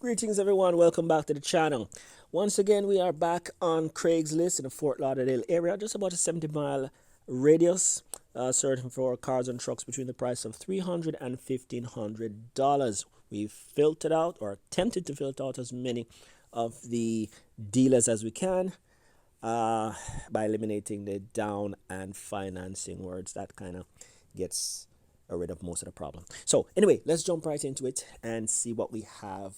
Greetings everyone, welcome back to the channel. Once again, we are back on Craigslist in the Fort Lauderdale area, just about a 70-mile radius, searching for cars and trucks between the price of $300 and $1,500. We've filtered out, or attempted to filter out, as many of the dealers as we can by eliminating the down and financing words. That kind of gets rid of most of the problem. So anyway, let's jump right into it and see what we have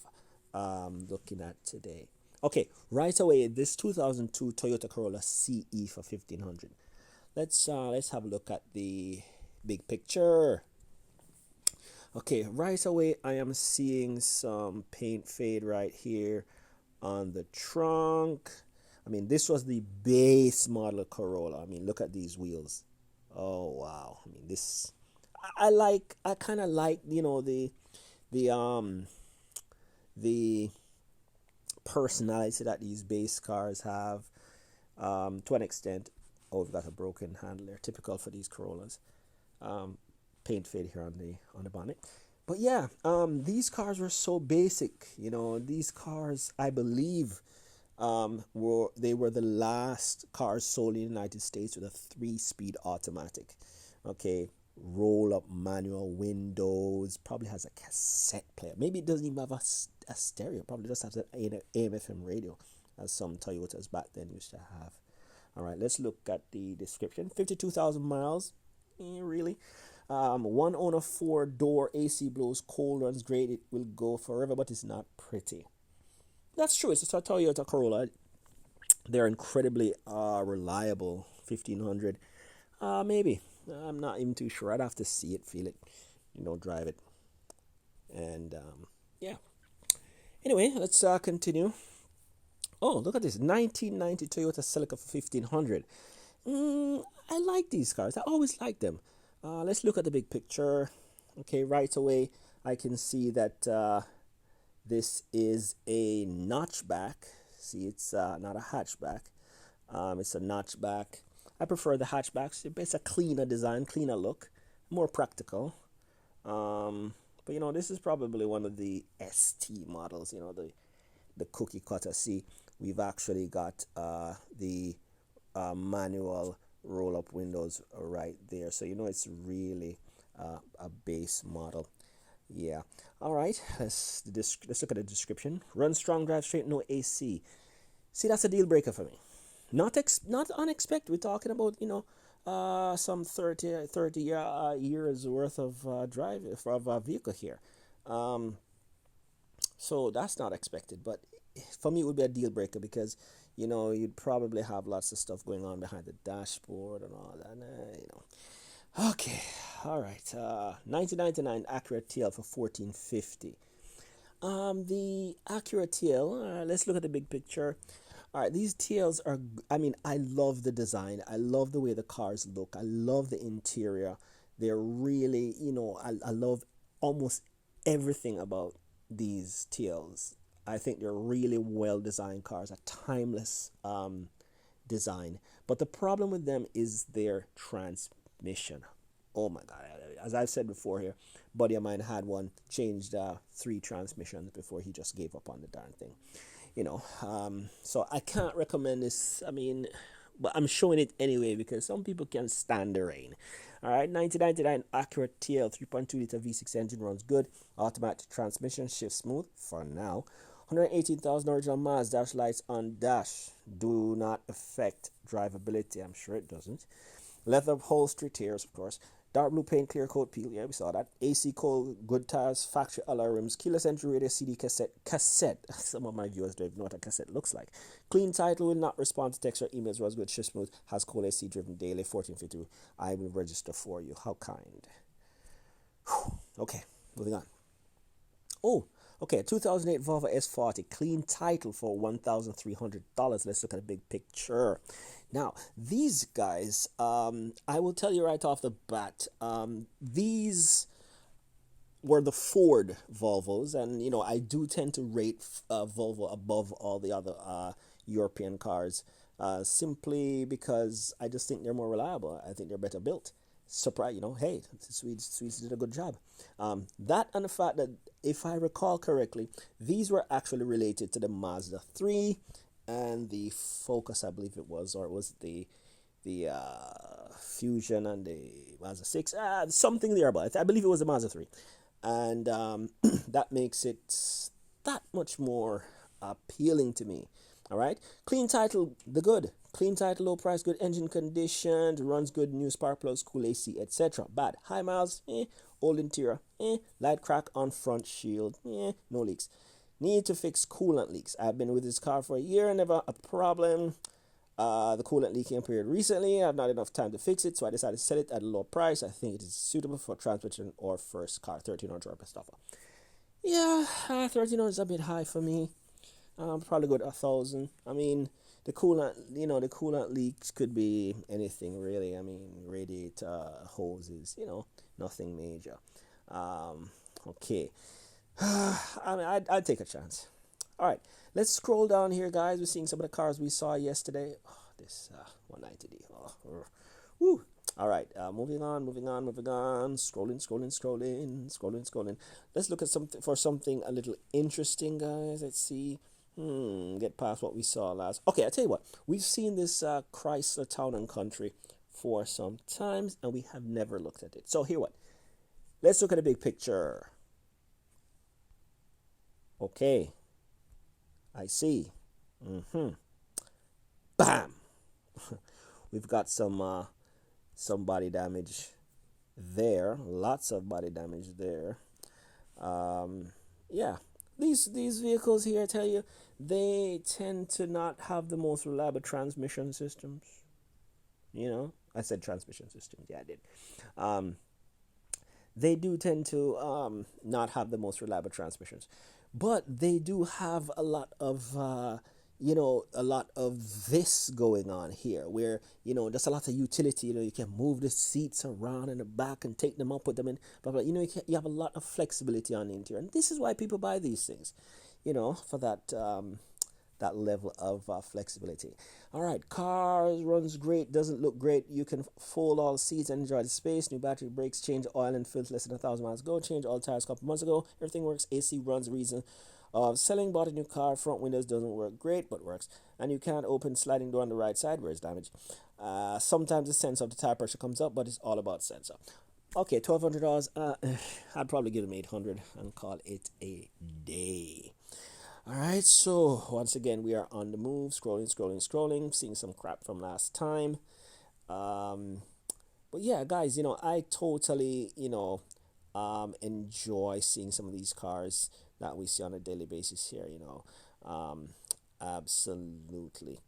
looking at today. Okay, right away, this 2002 Toyota Corolla CE for $1,500. Let's have a look at the big picture. Okay, right away, I am seeing some paint fade right here on the trunk. I mean, this was the base model Corolla. I mean, look at these wheels. Oh wow! I mean, this I kind of like, you know, the personality that these base cars have, to an extent. Oh, we've got a broken handle there, typical for these Corollas. Paint fade here on the bonnet. But yeah, these cars were so basic. You know, these cars, I believe, were the last cars sold in the United States with a 3-speed automatic. Okay, roll up manual windows, probably has a cassette player. Maybe it doesn't even have a stereo, probably just has an AM/FM radio, as some Toyotas back then used to have. All right, let's look at the description. 52,000 miles, really. One owner, 4-door, AC blows, cold runs great, it will go forever, but it's not pretty. That's true, it's a Toyota Corolla. They're incredibly reliable. 1,500, maybe. I'm not even too sure. I'd have to see it, feel it, you know, drive it. And yeah. Anyway, let's continue. Oh, look at this 1990 Toyota Celica for 1,500. I like these cars. I always like them. Let's look at the big picture. Okay, right away, I can see that this is a notchback. See, it's not a hatchback. It's a notchback. I prefer the hatchbacks. It's a cleaner design, cleaner look, more practical. But you know, this is probably one of the ST models. You know, the cookie cutter. See, we've actually got the manual roll-up windows right there. So you know, it's really a base model. Yeah. All right. Let's look at the description. Run strong, drive straight, no AC. See, that's a deal breaker for me. Not unexpected. We're talking about, you know, some 30 years worth of drive of a vehicle here. So that's not expected, but for me it would be a deal breaker because, you know, you'd probably have lots of stuff going on behind the dashboard and all that, you know. Okay, all right. 1999 Acura TL for $1,450. The Acura TL. Let's look at the big picture. All right, these TLs are, I mean, I love the design. I love the way the cars look. I love the interior. They're really, you know, I love almost everything about these TLs. I think they're really well designed cars, a timeless design. But the problem with them is their transmission. Oh my God, as I've said before here, buddy of mine had one, changed 3 transmissions before he just gave up on the darn thing. You know, so I can't recommend this. I mean, but I'm showing it anyway because some people can't stand the rain. All right, 1999 Acura TL 3.2 liter V6 engine runs good. Automatic transmission, shifts smooth for now. 118,000 original miles. Dash lights on dash do not affect drivability. I'm sure it doesn't. Leather upholstery, tears, of course. Dark blue paint, clear coat peel. Yeah, we saw that. AC cold, good tires, factory alloy rims, keyless entry radio, CD cassette. Some of my viewers don't even know what a cassette looks like. Clean title, will not respond to text or emails. Was good, shift smooth. Has cold AC driven daily. 1452. I will register for you. How kind. Whew. Okay, moving on. Oh, okay. 2008 Volvo S40, clean title for $1,300. Let's look at the big picture. Now, these guys, I will tell you right off the bat, these were the Ford Volvos, and you know, I do tend to rate Volvo above all the other European cars, simply because I just think they're more reliable. I think they're better built. surprise, hey, the Swedes did a good job. That and the fact that, if I recall correctly, these were actually related to the Mazda 3 and the Focus, I believe it was, or it was the Fusion and the Mazda 6, something there about it. I believe it was the Mazda 3. And that makes it that much more appealing to me. All right, clean title, the good. Clean title, low price, good engine condition, runs good, new spark plugs, cool AC, etc. Bad. High miles, old interior, light crack on front shield, no leaks. Need to fix coolant leaks. I've been with this car for a year and never a problem. The coolant leaking appeared recently. I have not enough time to fix it, so I decided to sell it at a low price. I think it is suitable for transmission or first car. 1300 or best offer. Yeah, 1300 is a bit high for me. Probably go to 1,000. I mean, the coolant, the coolant leaks could be anything really. I mean, radiator, hoses, nothing major. Okay. I mean, I'd take a chance. All right, let's scroll down here, guys. We're seeing some of the cars we saw yesterday. Oh, this 190D. Woo. All right, moving on. Scrolling. Let's look at something a little interesting, guys. Let's see. Get past what we saw last. Okay, I tell you what. We've seen this Chrysler Town and Country for some times, and we have never looked at it. So here, what? Let's look at the big picture. Okay. I see. Bam. We've got some body damage there. Lots of body damage there. Yeah. These vehicles here, I tell you, they tend to not have the most reliable transmission systems. I said transmission systems. Yeah, I did. They do tend to not have the most reliable transmissions, but they do have a lot of this going on here, where there's a lot of utility. You can move the seats around in the back and take them up, put them in, blah blah. You have a lot of flexibility on the interior, and this is why people buy these things, for that level of flexibility. All right, cars runs great, doesn't look great. You can fold all seats and enjoy the space. New battery, brakes, change oil and filter less than 1,000 miles ago. Change all tires a couple months ago. Everything works. AC runs. Reason of selling, bought a new car. Front windows doesn't work great, but works. And you can't open sliding door on the right side where it's damaged. Sometimes the sense of the tire pressure comes up, but it's all about sensor. Okay, $1,200. I'd probably give them $800 and call it a day. All right, so once again, we are on the move, scrolling, seeing some crap from last time. But yeah, guys, I totally, enjoy seeing some of these cars that we see on a daily basis here, absolutely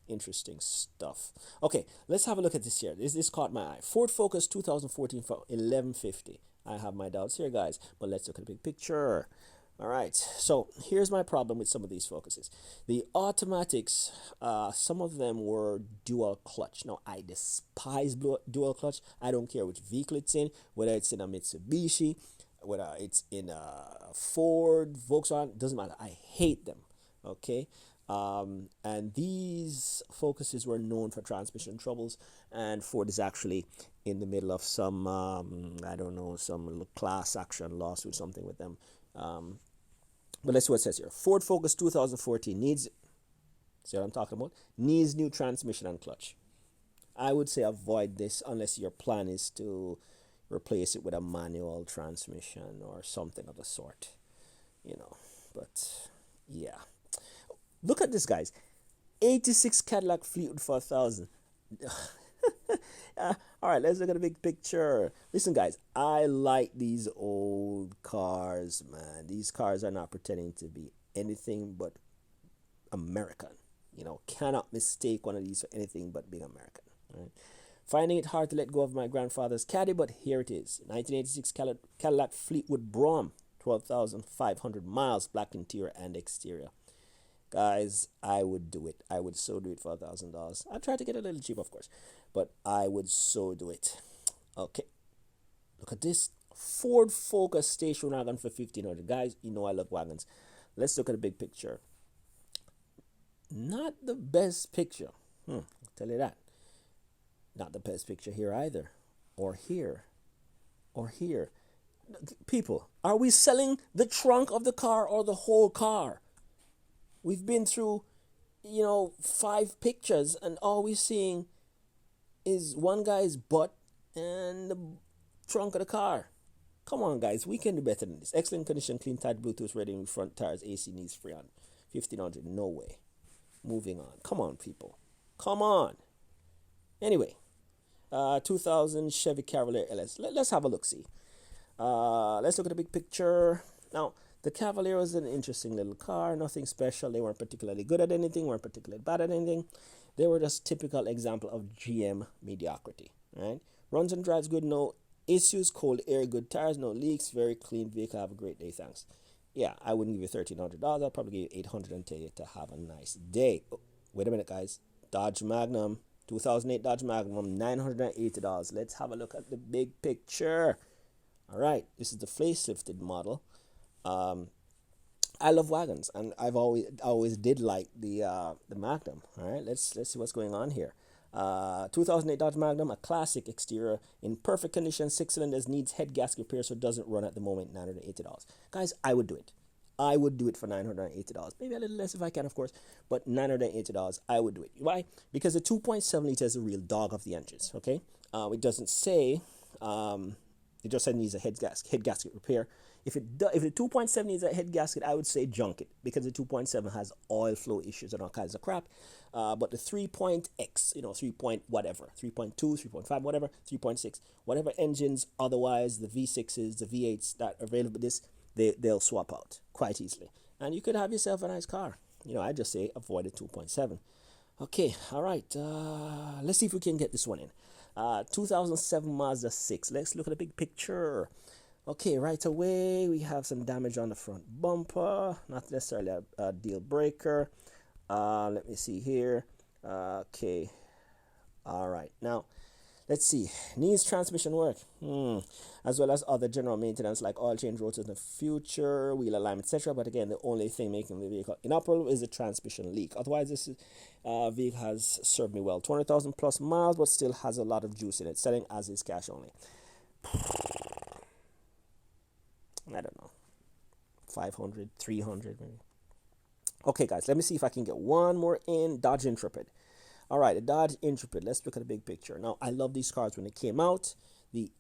interesting stuff. Okay, let's have a look at this here. This caught my eye. Ford Focus 2014 for $1,150. I have my doubts here, guys, but let's look at the big picture. All right, so here's my problem with some of these Focuses. The automatics, some of them were dual clutch. Now, I despise dual clutch. I don't care which vehicle it's in, whether it's in a Mitsubishi, whether it's in a Ford, Volkswagen, doesn't matter. I hate them, okay? And these Focuses were known for transmission troubles, and Ford is actually in the middle of some, some class action lawsuit, something with them. But let's see what it says here. Ford Focus 2014 needs, see what I'm talking about? Needs new transmission and clutch. I would say avoid this unless your plan is to replace it with a manual transmission or something of the sort. But yeah. Look at this, guys. 86 Cadillac Fleetwood for 1,000. All right, let's look at the big picture. Listen, guys, I like these old cars, man. These cars are not pretending to be anything but American. Cannot mistake one of these for anything but being American. Right? Finding it hard to let go of my grandfather's Caddy, but here it is. 1986 Cadillac Fleetwood Brougham, 12,500 miles, black interior and exterior. Guys, I would do it. I would so do it for $1,000. I'd try to get a little cheap, of course, but I would so do it. Okay, look at this Ford Focus station wagon for $1,500. Guys, I love wagons. Let's look at the big picture. Not the best picture. I'll tell you that. Not the best picture here either. or here, or here. People, are we selling the trunk of the car or the whole car? We've been through, 5 pictures, and all we're seeing is one guy's butt and the trunk of the car. Come on, guys, we can do better than this. Excellent condition, clean, tight, Bluetooth ready, with front tires, AC needs free on 1500. No way. Moving on. Come on, people. Come on. Anyway, 2000 Chevy Cavalier LS. Let's have a look. See. Let's look at the big picture. Now, the Cavalier was an interesting little car. Nothing special. They weren't particularly good at anything. Weren't particularly bad at anything. They were just typical example of GM mediocrity. Right? Runs and drives good. No issues. Cold air. Good tires. No leaks. Very clean vehicle. Have a great day. Thanks. Yeah, I wouldn't give you $1,300. I'd probably give you $800 and tell you to have a nice day. Oh, wait a minute, guys. Dodge Magnum. 2008 Dodge Magnum. $980. Let's have a look at the big picture. All right, this is the facelifted model. I love wagons, and I've always did like the Magnum. All right, let's see what's going on here. 2008 Dodge Magnum, a classic exterior in perfect condition, 6 cylinders, needs head gasket repair, so it doesn't run at the moment. $980, guys. I would do it. I would do it for $980. Maybe a little less if I can, of course, but $980, I would do it. Why? Because the 2.7 liter is a real dog of the engines. Okay, it doesn't say. It just said needs a head gasket repair. If the 2.7 needs a head gasket, I would say junk it, because the 2.7 has oil flow issues and all kinds of crap. But the 3.x, 3 point whatever, 3.2, 3.5, whatever, 3.6, whatever engines, otherwise the V6s, the V8s that are available with this, they'll swap out quite easily. And you could have yourself a nice car. I just say avoid the 2.7. Okay, all right. Let's see if we can get this one in. 2007 Mazda 6. Let's look at the big picture. Okay, right away we have some damage on the front bumper. Not necessarily a deal breaker. Let me see here. Okay. All right. Now, let's see. Needs transmission work. As well as other general maintenance like oil change, rotors in the future, wheel alignment, etc. But again, the only thing making the vehicle inoperable is the transmission leak. Otherwise, this vehicle has served me well. 200,000 plus miles, but still has a lot of juice in it. Selling as is, cash only. I don't know. 500, 300 maybe. Okay, guys, let me see if I can get one more in. Dodge Intrepid. All right, the Dodge Intrepid. Let's look at the big picture. Now, I love these cars when they came out. The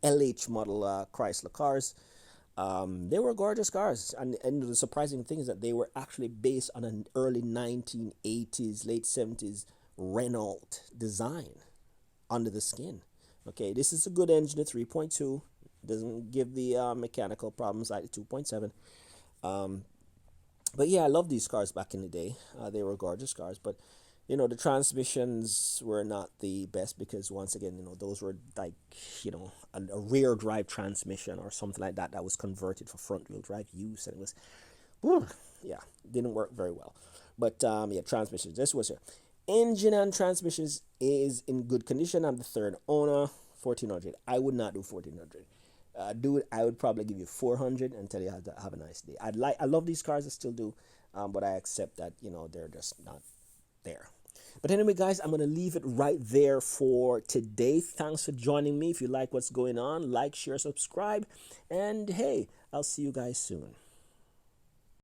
LH model Chrysler cars. They were gorgeous cars. And the surprising thing is that they were actually based on an early 1980s, late 70s Renault design under the skin. Okay, this is a good engine, a 3.2. Doesn't give the mechanical problems like the 2.7. But yeah, I love these cars back in the day. They were gorgeous cars, but the transmissions were not the best, because once again, those were like, a rear drive transmission or something like that was converted for front wheel drive use, and it was, didn't work very well. But transmissions. This was here. Engine and transmissions is in good condition. I'm the third owner. 1,400. I would not do 1,400. Dude, I would probably give you 400 and tell you have a nice day. I love these cars, I still do, but I accept that they're just not there. But anyway, guys, I'm gonna leave it right there for today. Thanks for joining me. If you like what's going on, like, share, subscribe, and hey, I'll see you guys soon.